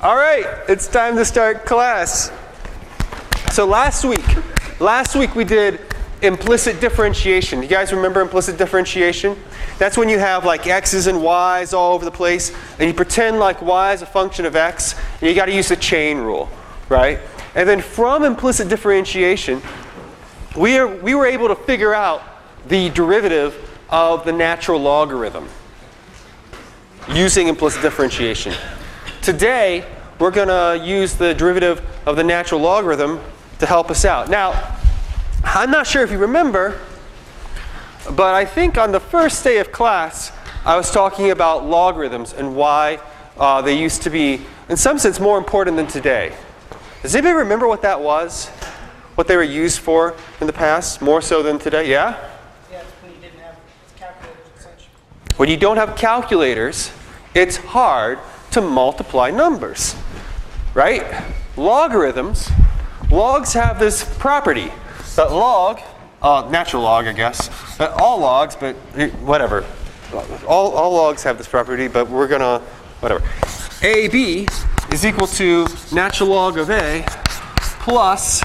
All right, it's time to start class. So last week we did implicit differentiation. You guys remember implicit differentiation? That's when you have like x's and y's all over the place, and you pretend like y is a function of x, and you got to use the chain rule, right? And then from implicit differentiation, we were able to figure out the derivative of the natural logarithm using implicit differentiation. Today, we're going to use the derivative of the natural logarithm to help us out. Now, I'm not sure if you remember, but I think on the first day of class, I was talking about logarithms and why they used to be, in some sense, more important than today. Does anybody remember what that was? What they were used for in the past, more so than today? Yeah? Yeah, when you didn't have calculators and such. When you don't have calculators, it's hard to multiply numbers, right? Logarithms, logs have this property that log, natural log, I guess, all logs, but whatever. All logs have this property, but we're gonna, whatever. AB is equal to natural log of A plus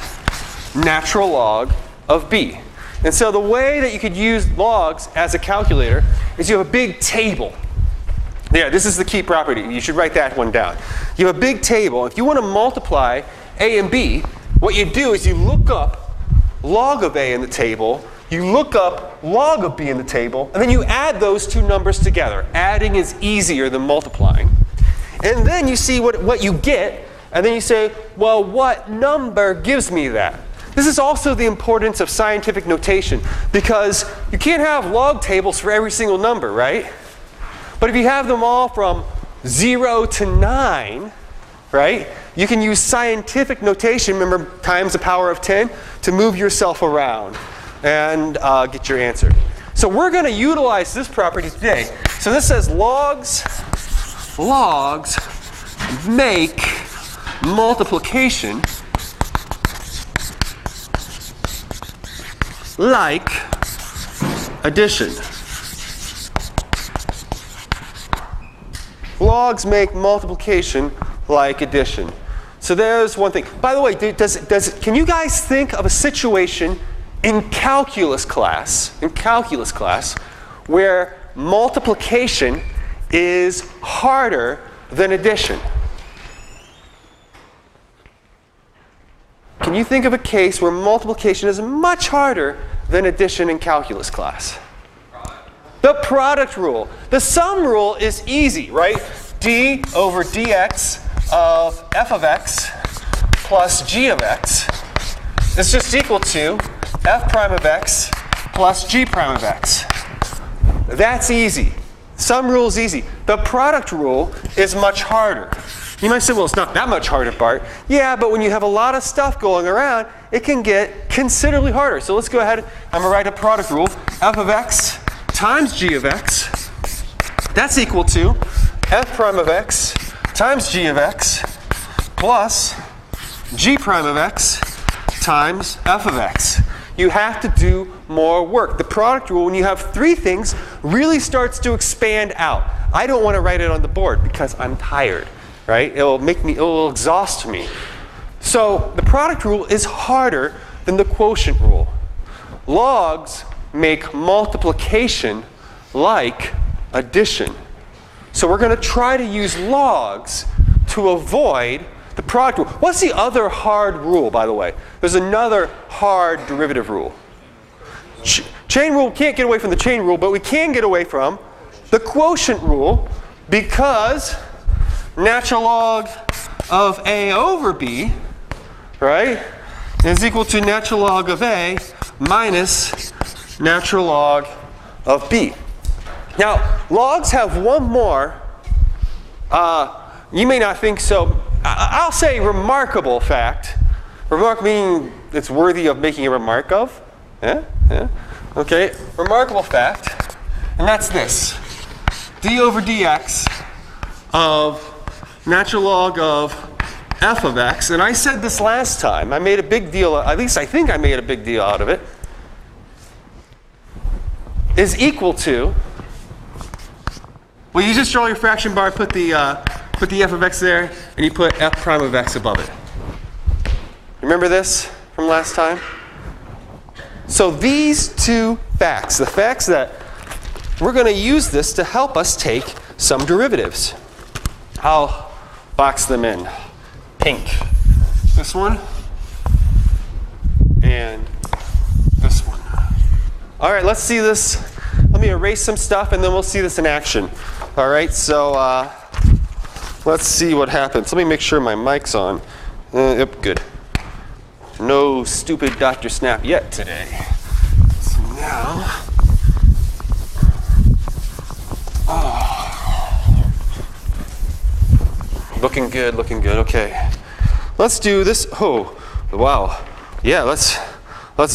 natural log of B. And so the way that you could use logs as a calculator is you have a big table. Yeah, this is the key property. You should write that one down. You have a big table. If you want to multiply A and B, what you do is you look up log of A in the table, you look up log of B in the table, and then you add those two numbers together. Adding is easier than multiplying. And then you see what you get, and then you say, well, what number gives me that? This is also the importance of scientific notation, because you can't have log tables for every single number, right? But if you have them all from 0 to 9, right, you can use scientific notation, remember times the power of 10, to move yourself around and get your answer. So we're going to utilize this property today. So this says logs make multiplication like addition. Logs make multiplication like addition. So there's one thing. By the way, can you guys think of a situation in calculus class where multiplication is harder than addition? Can you think of a case where multiplication is much harder than addition in calculus class? The product rule. The sum rule is easy, right? D over dx of f of x plus g of x is just equal to f prime of x plus g prime of x. That's easy. Sum rule is easy. The product rule is much harder. You might say, well, it's not that much harder, Bart. Yeah, but when you have a lot of stuff going around, it can get considerably harder. So let's go ahead. I'm going to write a product rule. F of x times g of x. That's equal to f prime of x times g of x plus g prime of x times f of x. You have to do more work. The product rule, when you have three things, really starts to expand out. I don't want to write it on the board because I'm tired, right? It will exhaust me. So the product rule is harder than the quotient rule. Logs make multiplication like addition. So we're going to try to use logs to avoid the product rule. What's the other hard rule, by the way? There's another hard derivative rule. Chain rule, can't get away from the chain rule, but we can get away from the quotient rule because natural log of A over B, right, is equal to natural log of A minus natural log of B. Now, logs have one more, you may not think so, I'll say remarkable fact. Remark meaning it's worthy of making a remark of. Yeah? Yeah? Okay, remarkable fact, and that's this. D over dx of natural log of f of x, and I said this last time, I made a big deal, at least I think I made a big deal out of it, is equal to, well, you just draw your fraction bar, put the put the f of x there, and you put f prime of x above it. Remember this from last time? So these two facts, the facts that we're going to use this to help us take some derivatives. I'll box them in. Pink. This one. And this one. All right, let's see this. Let me erase some stuff, and then we'll see this in action. All right, so let's see what happens. Let me make sure my mic's on. Yep, good. No stupid Dr. Snapp yet today. So now, looking good, looking good. Okay, let's do this. Oh, wow. Yeah, let's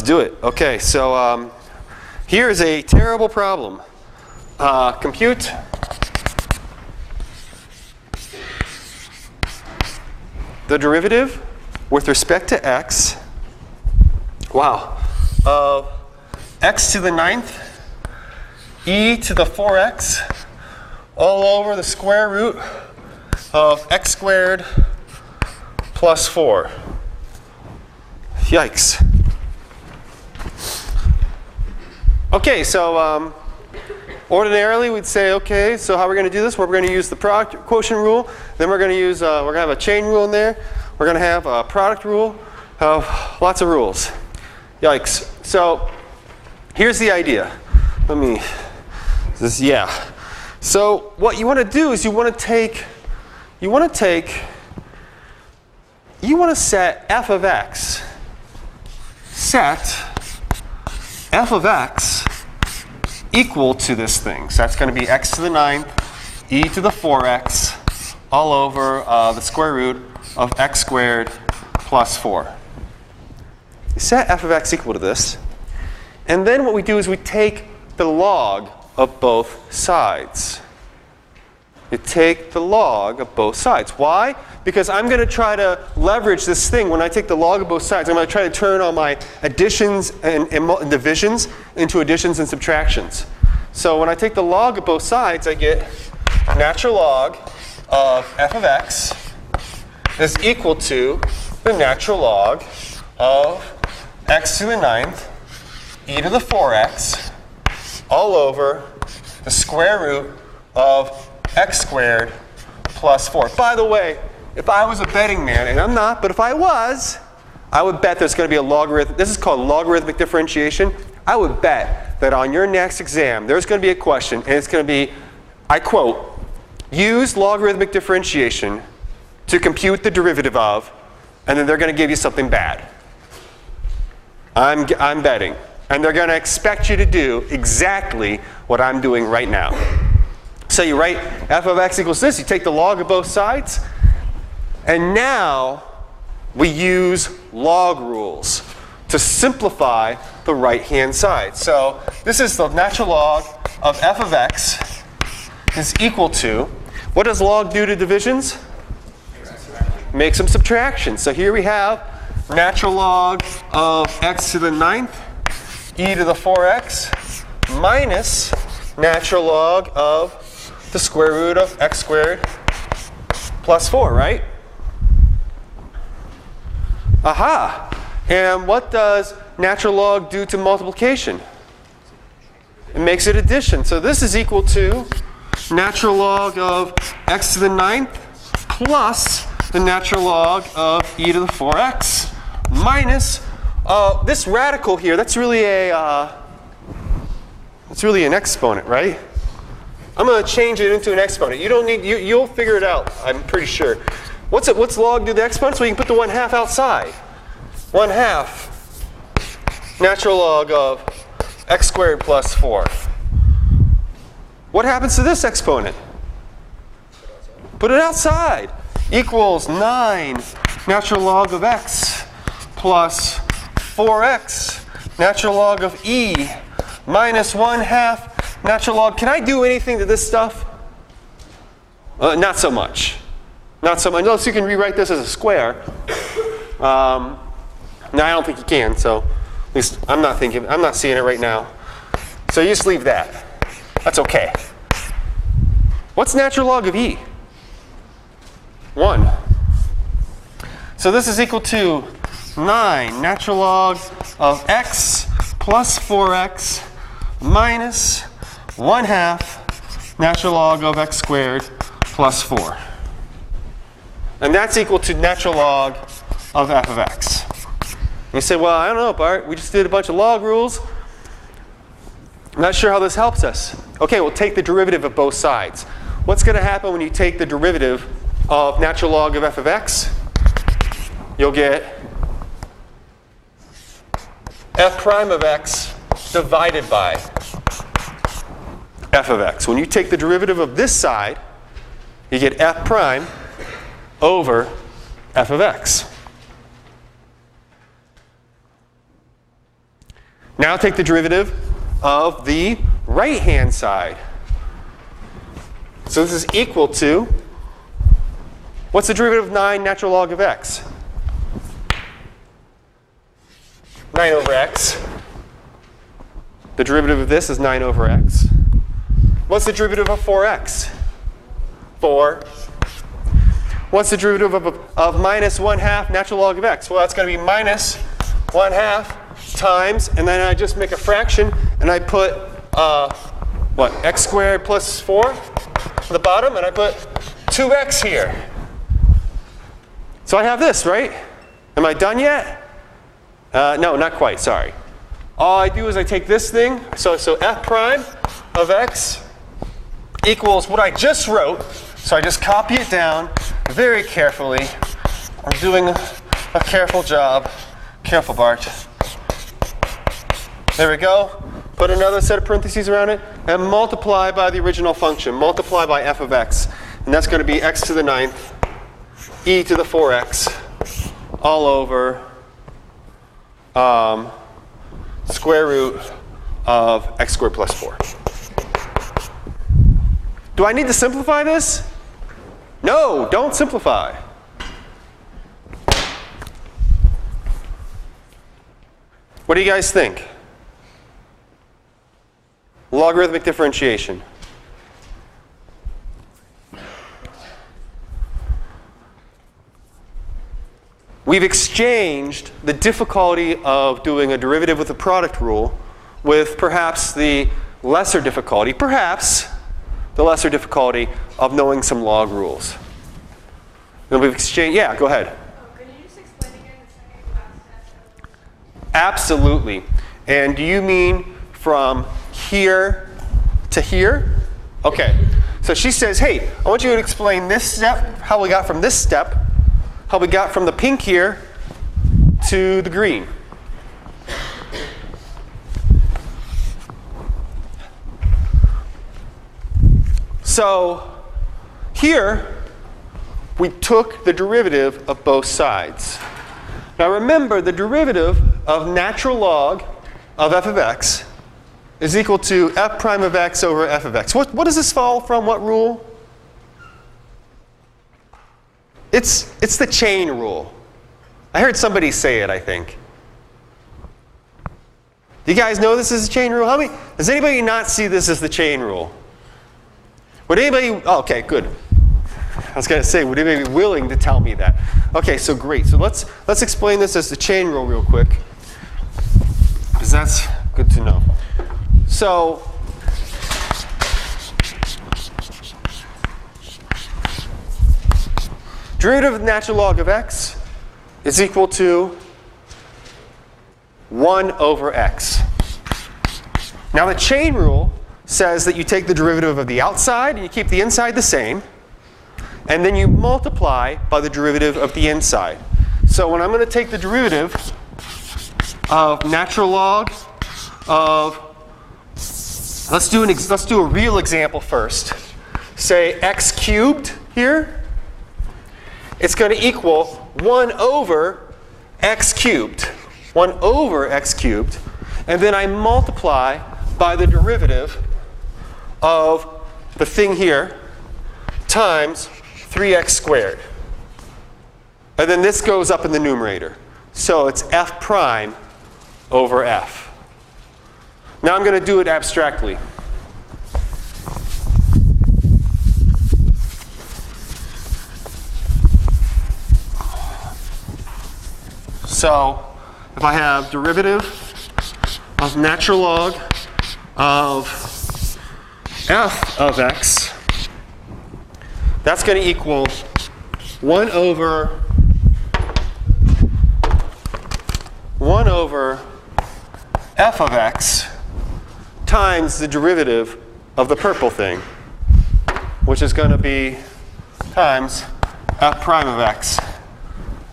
do it. Okay, so here's a terrible problem. Compute the derivative with respect to x, wow, of x to the 9th e to the 4x all over the square root of x squared plus 4. Yikes. Okay, so ordinarily we'd say, okay, so how are we going to do this? We're going to use the product quotient rule. Then we're going to use, we're going to have a chain rule in there. We're going to have a product rule. Lots of rules. Yikes. So here's the idea. Let me, yeah. So what you want to do is you want to set f of x. Set f of x equal to this thing. So that's going to be x to the 9th e to the 4x all over the square root of x squared plus 4. You set f of x equal to this. And then what we do is we take the log of both sides. You take the log of both sides. Why? Because I'm going to try to leverage this thing when I take the log of both sides. I'm going to try to turn all my additions and divisions into additions and subtractions. So when I take the log of both sides, I get natural log of f of x is equal to the natural log of x to the 9th e to the 4x all over the square root of x squared plus 4. By the way, if I was a betting man, and I'm not, but if I was, I would bet there's going to be a logarithm. This is called logarithmic differentiation. I would bet that on your next exam, there's going to be a question, and it's going to be, I quote, use logarithmic differentiation to compute the derivative of, and then they're going to give you something bad. I'm betting. And they're going to expect you to do exactly what I'm doing right now. So you write f of x equals this. You take the log of both sides. And now we use log rules to simplify the right-hand side. So this is the natural log of f of x is equal to, what does log do to divisions? Make some subtractions. So here we have natural log of x to the 9th e to the 4x minus natural log of the square root of x squared plus 4, right? Aha! And what does natural log do to multiplication? It makes it addition. So this is equal to natural log of x to the 9th plus the natural log of e to the 4x minus this radical here. That's really an exponent, right? I'm going to change it into an exponent. You don't need. You'll figure it out. I'm pretty sure. What's log do the exponent? So we can put the 1/2 outside. 1/2 natural log of x squared plus 4. What happens to this exponent? Put it outside. Equals 9 natural log of x plus 4x natural log of e minus 1/2 natural log. Can I do anything to this stuff? Not so much. Not so much. Unless you can rewrite this as a square. No, I don't think you can. So at least I'm not seeing it right now. So you just leave that. That's okay. What's natural log of e? 1. So this is equal to 9 natural log of x plus 4x minus 1/2 natural log of x squared plus 4. And that's equal to natural log of f of x. And you say, well, I don't know, Bart. We just did a bunch of log rules. I'm not sure how this helps us. OK, we'll take the derivative of both sides. What's going to happen when you take the derivative of natural log of f of x? You'll get f prime of x divided by f of x. When you take the derivative of this side, you get f prime over f of x. Now take the derivative of the right-hand side. So this is equal to, what's the derivative of 9 natural log of x? 9 over x. The derivative of this is 9 over x. What's the derivative of 4x? 4. What's the derivative of minus 1/2 natural log of x? Well, that's going to be minus 1/2 times, and then I just make a fraction, and I put, what, x squared plus 4 on the bottom, and I put 2x here. So I have this, right? Am I done yet? No, not quite, sorry. All I do is I take this thing, so f prime of x equals what I just wrote. So I just copy it down very carefully. I'm doing a careful job. Careful, Bart. There we go. Put another set of parentheses around it, and multiply by the original function. Multiply by f of x. And that's going to be x to the 9th, e to the 4x, all over square root of x squared plus 4. Do I need to simplify this? No, don't simplify. What do you guys think? Logarithmic differentiation. We've exchanged the difficulty of doing a derivative with a product rule with perhaps the lesser difficulty, of knowing some log rules. And we've exchanged, yeah, go ahead. Can you just explain again the second class step? Absolutely. And do you mean from here to here? Okay. So she says, hey, I want you to explain this step, how we got from this step, how we got from the pink here to the green. So here, we took the derivative of both sides. Now remember, the derivative of natural log of f of x is equal to f prime of x over f of x. What does this follow from? What rule? It's the chain rule. I heard somebody say it, I think. Do you guys know this is the chain rule? Does anybody not see this as the chain rule? Would anybody, oh, okay, good. I was going to say, would anybody be willing to tell me that? Okay, so great. So let's explain this as the chain rule real quick, because that's good to know. So derivative of the natural log of x is equal to 1 over x. Now the chain rule says that you take the derivative of the outside and you keep the inside the same, and then you multiply by the derivative of the inside. So when I'm going to take the derivative of natural log of, let's do a real example first. Say x cubed here. It's going to equal 1 over x cubed. 1 over x cubed. And then I multiply by the derivative of the thing here times 3x squared. And then this goes up in the numerator. So it's f prime over f. Now I'm going to do it abstractly. So if I have derivative of natural log of f of x, that's going to equal 1 over f of x times the derivative of the purple thing, which is going to be times f prime of x.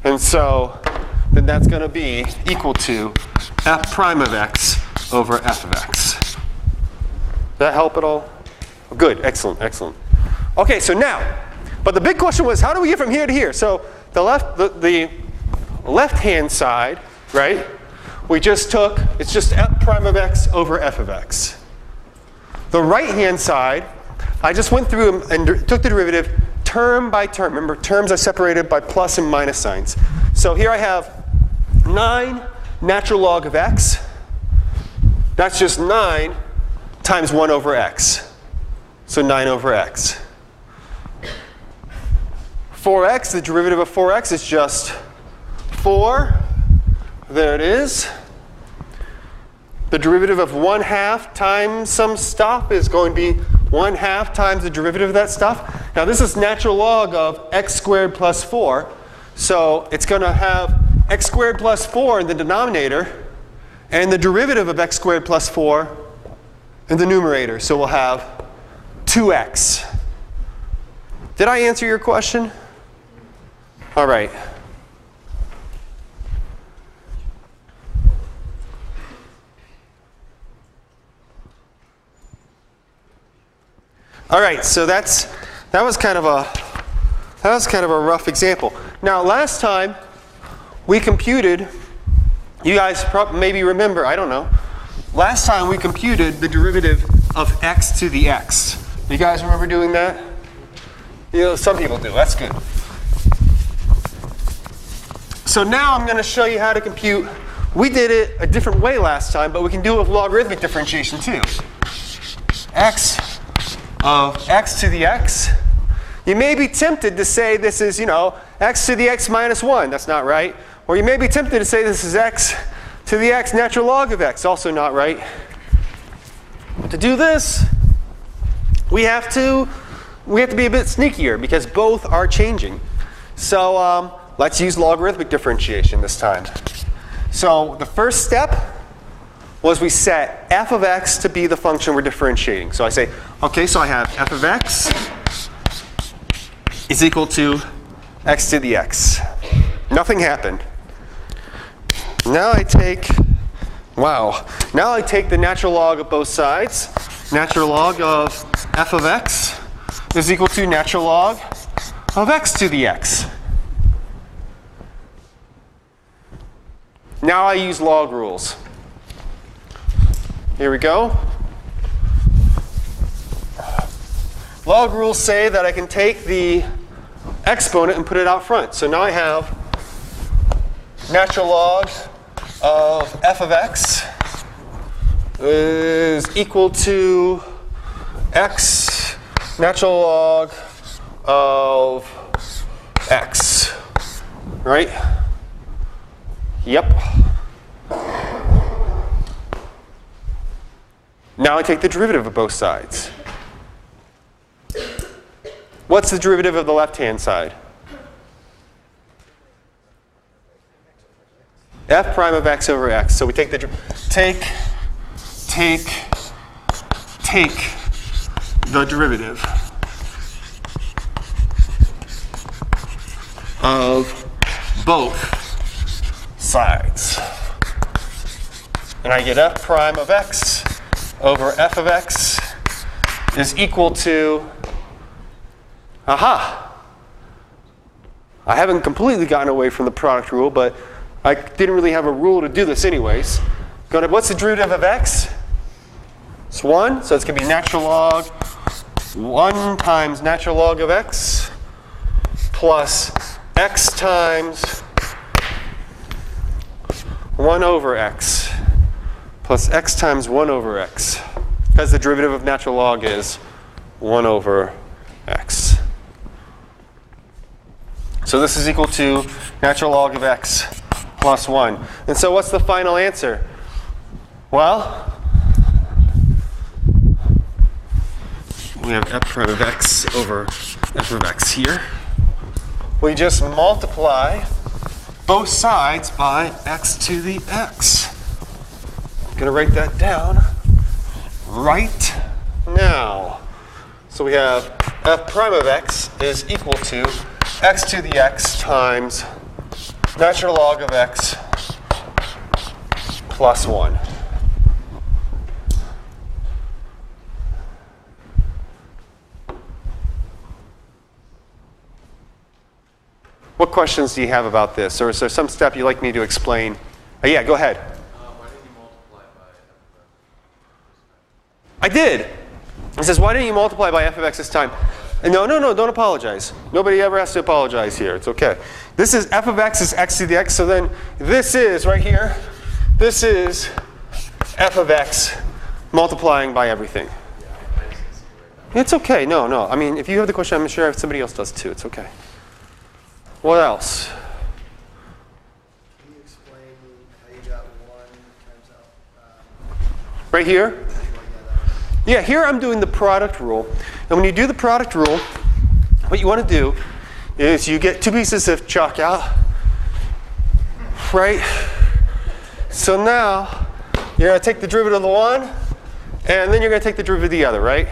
And so then that's going to be equal to f prime of x over f of x. Does that help at all? Good, excellent, excellent. Okay, so now, but the big question was, how do we get from here to here? So the left-hand side, right, we just took, it's just f prime of x over f of x. The right-hand side, I just went through and took the derivative term by term. Remember, terms are separated by plus and minus signs. So here I have 9 natural log of x. That's just 9 times 1 over x. So 9 over x. 4x, the derivative of 4x is just 4. There it is. The derivative of 1/2 times some stuff is going to be 1/2 times the derivative of that stuff. Now this is natural log of x squared plus 4. So it's going to have x squared plus 4 in the denominator and the derivative of x squared plus 4 in the numerator. So we'll have 2x. Did I answer your question? All right. All right, so that was kind of a rough example. Now, last time we computed, you guys maybe remember, I don't know. Last time we computed the derivative of x to the x. You guys remember doing that? You know, some people do. That's good. So now I'm going to show you how to compute. We did it a different way last time, but we can do it with logarithmic differentiation too. X of x to the x. You may be tempted to say this is, x to the x minus 1. That's not right. Or you may be tempted to say this is x to the x natural log of x. Also not right. But to do this, we have to be a bit sneakier because both are changing. So let's use logarithmic differentiation this time. So the first step was we set f of x to be the function we're differentiating. So I say, okay, so I have f of x is equal to x to the x. Nothing happened. Now I take, now I take the natural log of both sides. Natural log of f of x is equal to natural log of x to the x. Now I use log rules. Here we go. Log rules say that I can take the exponent and put it out front. So now I have natural log of f of x is equal to x natural log of x. Right? Yep. Now I take the derivative of both sides. What's the derivative of the left-hand side? F prime of x over x. So we take the derivative of both sides. And I get f prime of x over f of x is equal to, aha! I haven't completely gotten away from the product rule, but I didn't really have a rule to do this anyways. What's the derivative of x? It's 1, so it's going to be natural log 1 times natural log of x plus x times 1 over x plus x times 1 over x, because the derivative of natural log is 1 over x. So this is equal to natural log of x plus 1. And so what's the final answer? Well, we have f prime of x over f of x here. We just multiply both sides by x to the x. I'm going to write that down right now. So we have f prime of x is equal to x to the x times natural log of x plus 1. What questions do you have about this? Or is there some step you'd like me to explain? Yeah, go ahead. Why didn't you multiply by f of x? I did. It says, why didn't you multiply by f of x this time? And no, don't apologize. Nobody ever has to apologize here. It's okay. This is f of x is x to the x. So then this is, right here, this is f of x multiplying by everything. It's okay. No. I mean, if you have the question, I'm sure somebody else does too. It's okay. What else? Can you explain how you got 1 times out? Right here? Yeah, here I'm doing the product rule. And when you do the product rule, what you want to do is you get 2 pieces of chalk out, right? So now you're going to take the derivative of the one, and then you're going to take the derivative of the other, right?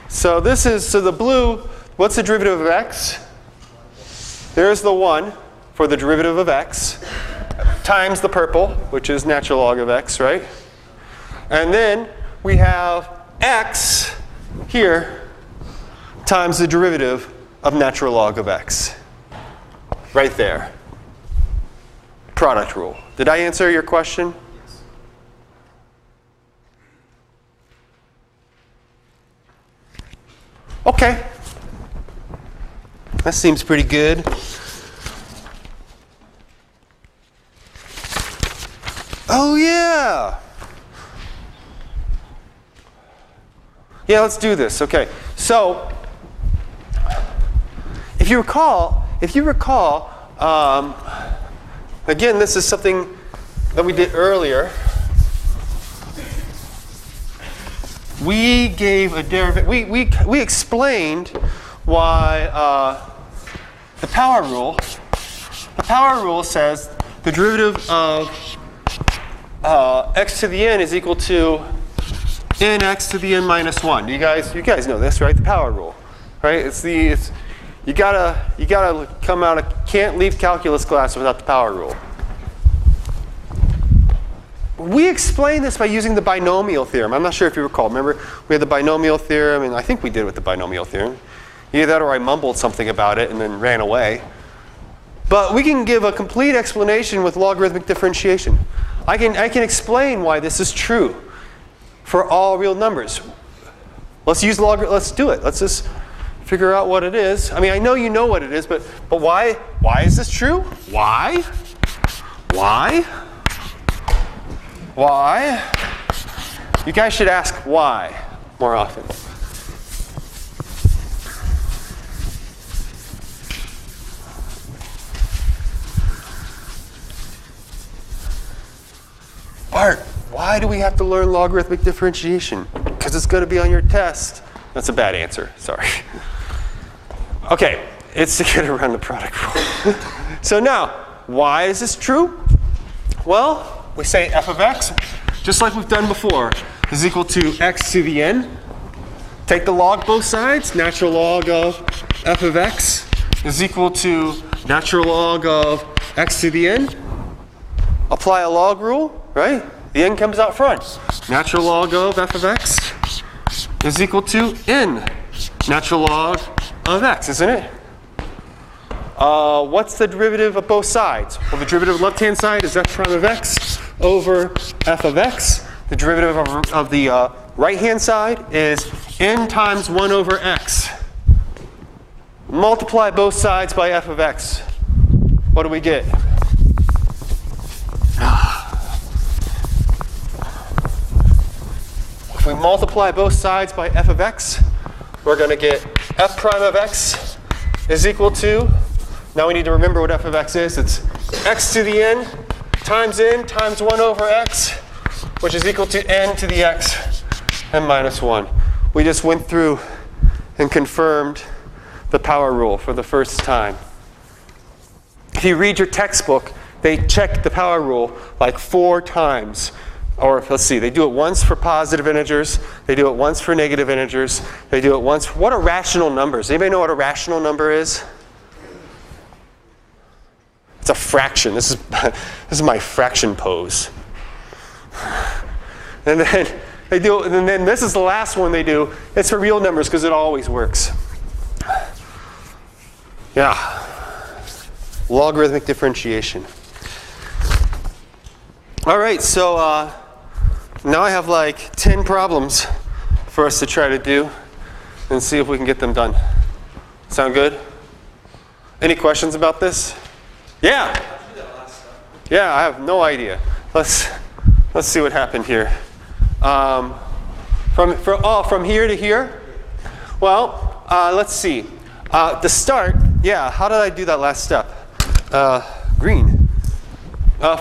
So this is, so the blue, what's the derivative of x? There's the 1 for the derivative of x times the purple, which is natural log of x, right? And then we have x here times the derivative of natural log of x. Right there. Product rule. Did I answer your question? Yes. Okay. That seems pretty good. Oh, yeah. Yeah, let's do this. Okay. So, if you recall, again, this is something that we did earlier. We gave a derivative. We explained why the power rule. The power rule says the derivative of x to the n is equal to nx to the n minus 1. You guys know this, right? The power rule, right? You gotta come out of, can't leave calculus class without the power rule. We explained this by using the binomial theorem. I'm not sure if you recall. Remember, we had the binomial theorem, and I think we did with the binomial theorem. Either that or I mumbled something about it and then ran away. But we can give a complete explanation with logarithmic differentiation. I can explain why this is true for all real numbers. Let's do it. Let's just figure out what it is. I mean, I know you know what it is, but why is this true? Why? You guys should ask why more often. Bart, why do we have to learn logarithmic differentiation? Because it's going to be on your test. That's a bad answer. Sorry. Okay, it's to get around the product rule. So now, why is this true? Well, we say f of x, just like we've done before, is equal to x to the n. Take the log both sides. Natural log of f of x is equal to natural log of x to the n. Apply a log rule, right? The n comes out front. Natural log of f of x is equal to n natural log of x, isn't it? What's the derivative of both sides? Well, the derivative of the left-hand side is f prime of x over f of x. The derivative of the right-hand side is n times 1 over x. Multiply both sides by f of x. What do we get? If we multiply both sides by f of x, we're going to get f prime of x is equal to, now we need to remember what f of x is. It's x to the n times n times 1 over x, which is equal to n to the x and minus 1. We just went through and confirmed the power rule for the first time. If you read your textbook, they check the power rule like 4 times. Or let's see, they do it once for positive integers, they do it once for negative integers, they do it once. What are rational numbers? Anybody know what a rational number is? It's a fraction. This is my fraction pose. And then they do, and then this is the last one they do. It's for real numbers because it always works. Yeah. Logarithmic differentiation. All right, so now I have like 10 problems for us to try to do and see if we can get them done. Sound good? Any questions about this? Yeah. Yeah, I have no idea. Let's see what happened here. From here to here? Well, let's see. To start, yeah, how did I do that last step? Green.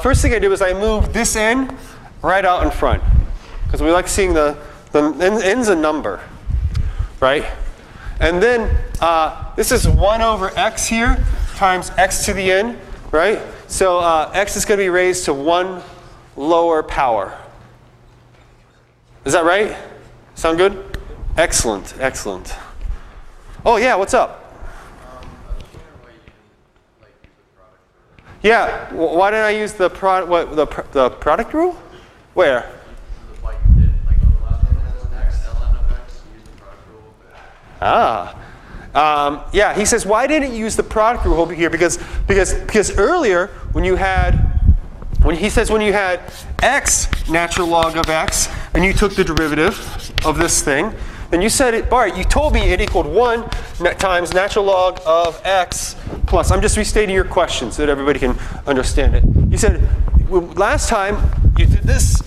First thing I did was I moved this n right out in front. Because we like seeing the n's a number, right? And then this is 1 over x here times x to the n, right? So x is going to be raised to 1 lower power. Is that right? Sound good? Excellent, excellent. Oh yeah, what's up? Yeah, why didn't I use the product rule? Where? Yeah, he says, why didn't you use the product rule over here? Because earlier when you had x natural log of x and you took the derivative of this thing, then you said it, Bart, you told me it equaled 1 times natural log of x plus. I'm just restating your question so that everybody can understand it. You said, last time you did this,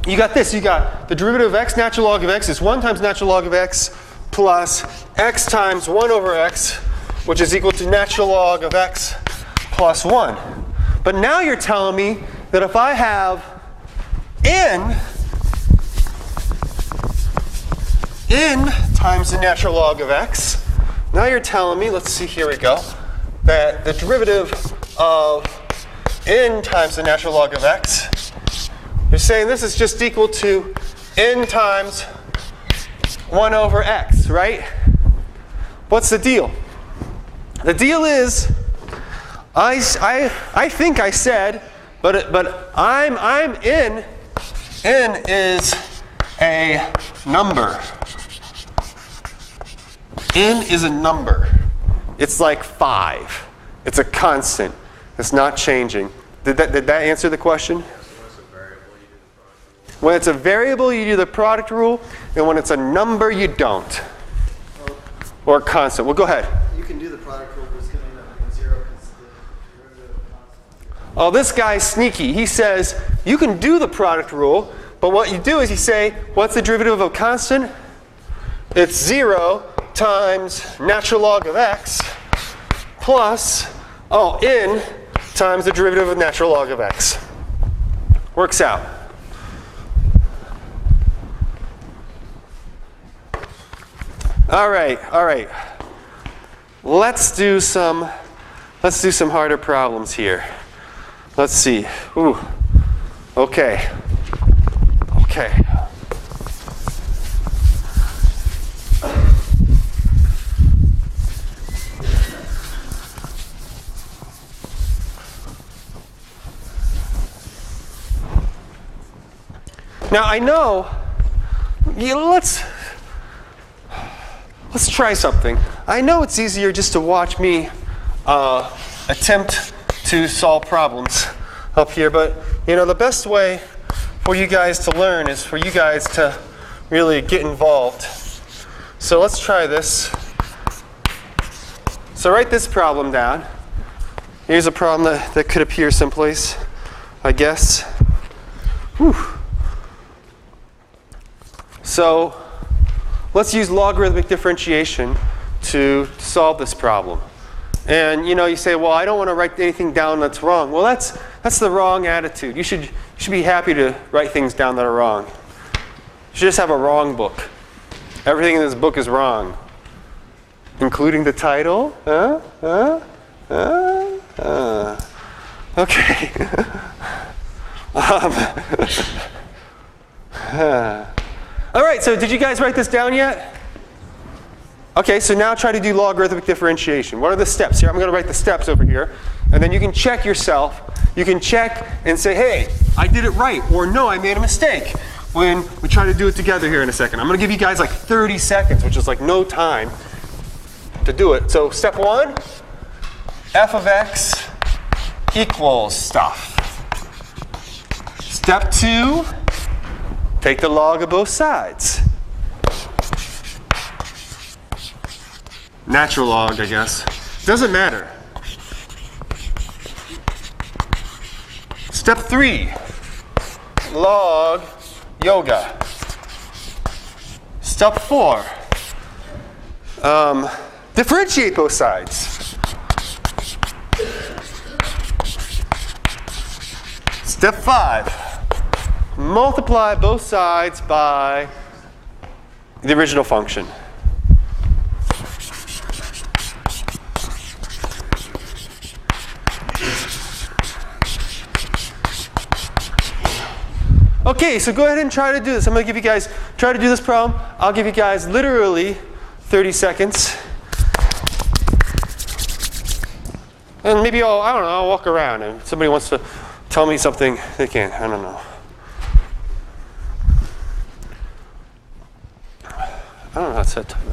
you got this. You got the derivative of x natural log of x is 1 times natural log of x plus x times 1 over x, which is equal to natural log of x plus 1. But now you're telling me that if I have n times the natural log of x, now you're telling me, let's see, here we go, that the derivative of n times the natural log of x, you're saying this is just equal to n times 1 over x, right? What's the deal? The deal is, I think I said, but I'm in. N is a number. N is a number. It's like 5. It's a constant. It's not changing. Did that answer the question? When it's a variable, you do the product rule, and when it's a number, you don't. Or a constant. Well, go ahead. You can do the product rule, but it's going to end up being 0 because the derivative of constant. Oh, this guy's sneaky. He says you can do the product rule, but what you do is you say, what's the derivative of a constant? It's 0 times natural log of x plus, n times the derivative of natural log of x. Works out. All right. Let's do some harder problems here. Let's see. Ooh. Okay. Now I know. Let's try something. I know it's easier just to watch me attempt to solve problems up here, but the best way for you guys to learn is for you guys to really get involved. So let's try this. So write this problem down. Here's a problem that could appear someplace, I guess. Whew. So let's use logarithmic differentiation to solve this problem. And you say, well, I don't want to write anything down that's wrong. Well, that's the wrong attitude. You should be happy to write things down that are wrong. You should just have a wrong book. Everything in this book is wrong, including the title. Okay. All right, so did you guys write this down yet? Okay, so now try to do logarithmic differentiation. What are the steps? Here, I'm going to write the steps over here. And then you can check yourself. You can check and say, hey, I did it right. Or no, I made a mistake. When we try to do it together here in a second. I'm going to give you guys like 30 seconds, which is like no time to do it. So step 1, f of x equals stuff. Step 2, take the log of both sides. Natural log, I guess. Doesn't matter. Step 3, log yoga. Step 4, differentiate both sides. Step 5, multiply both sides by the original function. Okay, so go ahead and try to do this. I'm going to give you guys, try to do this problem. I'll give you guys literally 30 seconds. And maybe I don't know, I'll walk around. And if somebody wants to tell me something, they can. I don't know. I don't know how to set time.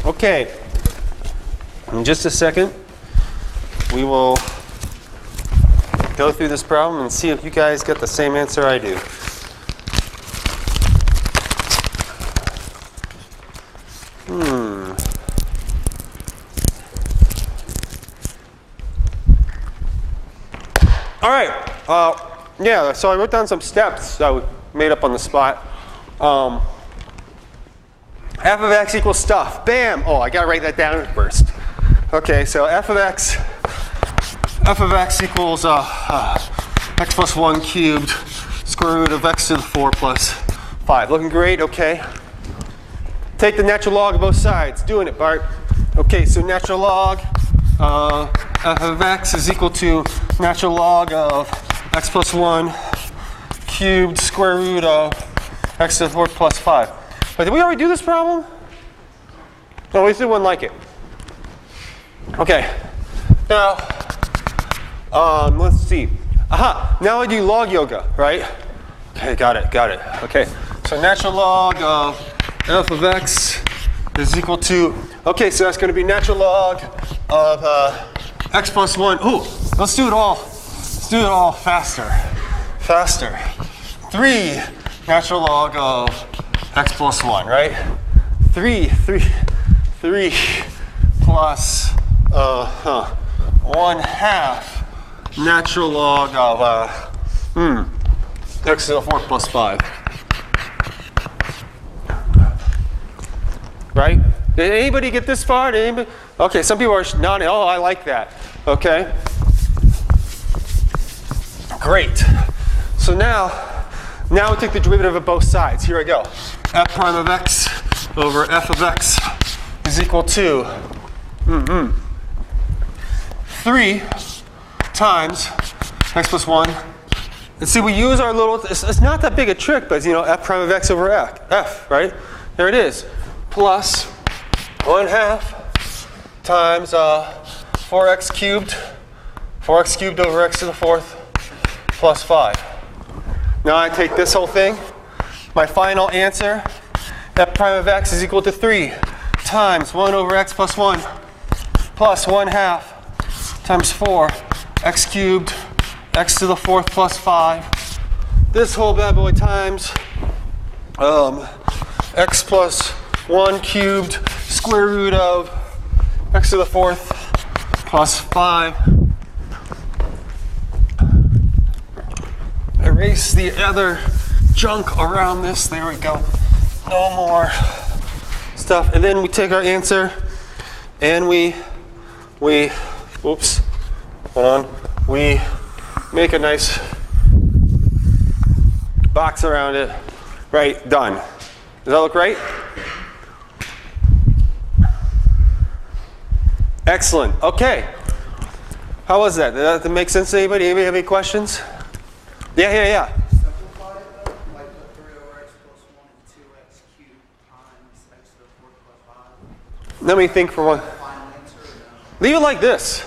Okay, in just a second, we will go through this problem and see if you guys get the same answer I do. All right, yeah, so I wrote down some steps that we made up on the spot. F of x equals stuff. Bam! Oh, I gotta write that down first. Okay, so f of x equals x plus 1 cubed square root of x to the 4 plus 5. Looking great, okay. Take the natural log of both sides. Doing it, Bart. Okay, so natural log f of x is equal to natural log of x plus 1 cubed square root of x to the 4 plus 5. But did we already do this problem? No, we did one like it. Okay. Now, let's see. Aha, now I do log yoga, right? Okay, got it. Okay, so natural log of f of x is equal to, okay, so that's going to be natural log of x plus 1. Ooh, let's do it all. Let's do it all faster. 3 natural log of x plus 1, right? 3 plus 1/2 natural log of x to the 4 plus 5. Right? Did anybody get this far? Did anybody? Okay, some people are nodding. Oh, I like that. Okay. Great. So now we take the derivative of both sides. Here I go. F prime of x over f of x is equal to 3 times x plus 1 And see, we use our little, it's not that big a trick, but you know, f prime of x over f, right? There it is. Plus 1/2 times 4x cubed over x to the 4th plus 5. Now I take this whole thing. My final answer, f prime of x is equal to 3 times 1 over x plus 1 plus 1/2 times 4 x cubed x to the 4th plus 5. This whole bad boy times x plus 1 cubed square root of x to the 4th plus 5. Erase the other junk around this. There we go. No more stuff. And then we take our answer and we oops, hold on. We make a nice box around it. Right, done. Does that look right? Excellent. Okay. How was that? Did that make sense to anybody? Anybody have any questions? Yeah. Simplify it though, like put 3 over x plus 1 and 2x cubed times x to the 4th plus 5. Let me think for one. Final answer or no? Leave it like this.